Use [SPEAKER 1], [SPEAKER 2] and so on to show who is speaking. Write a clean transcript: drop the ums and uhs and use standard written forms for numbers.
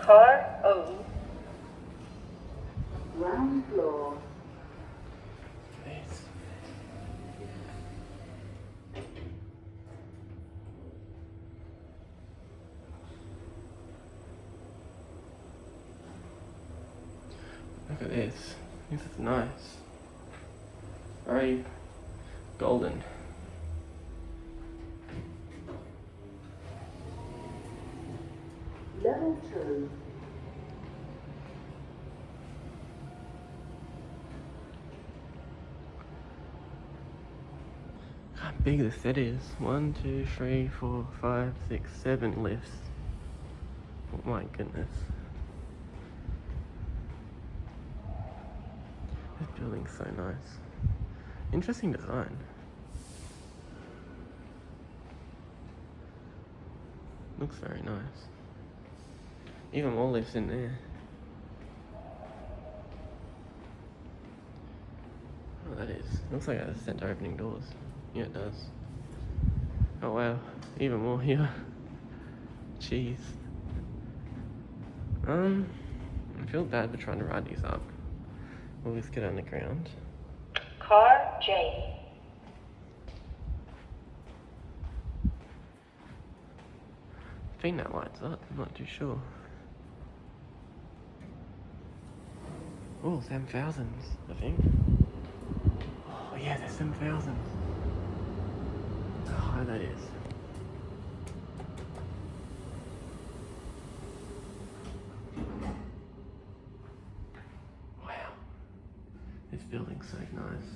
[SPEAKER 1] Car O.
[SPEAKER 2] Ground floor.
[SPEAKER 3] This. Look at this. This is nice. Very golden.
[SPEAKER 2] Level 2.
[SPEAKER 3] How big this set is. 1, 2, 3, 4, 5, 6, 7 lifts. Oh my goodness. This building's so nice. Interesting design. Looks very nice. Even more lifts in there. Oh, that is. Looks like it has center opening doors. Yeah, it does. Oh wow, even more here. Jeez. I feel bad for trying to ride these up. We'll just get on the ground.
[SPEAKER 1] Car J.
[SPEAKER 3] I think that lights up, I'm not too sure. Oh, 7,000s, I think. Oh yeah, there's 7,000s. How high that is. Wow. This building's so nice.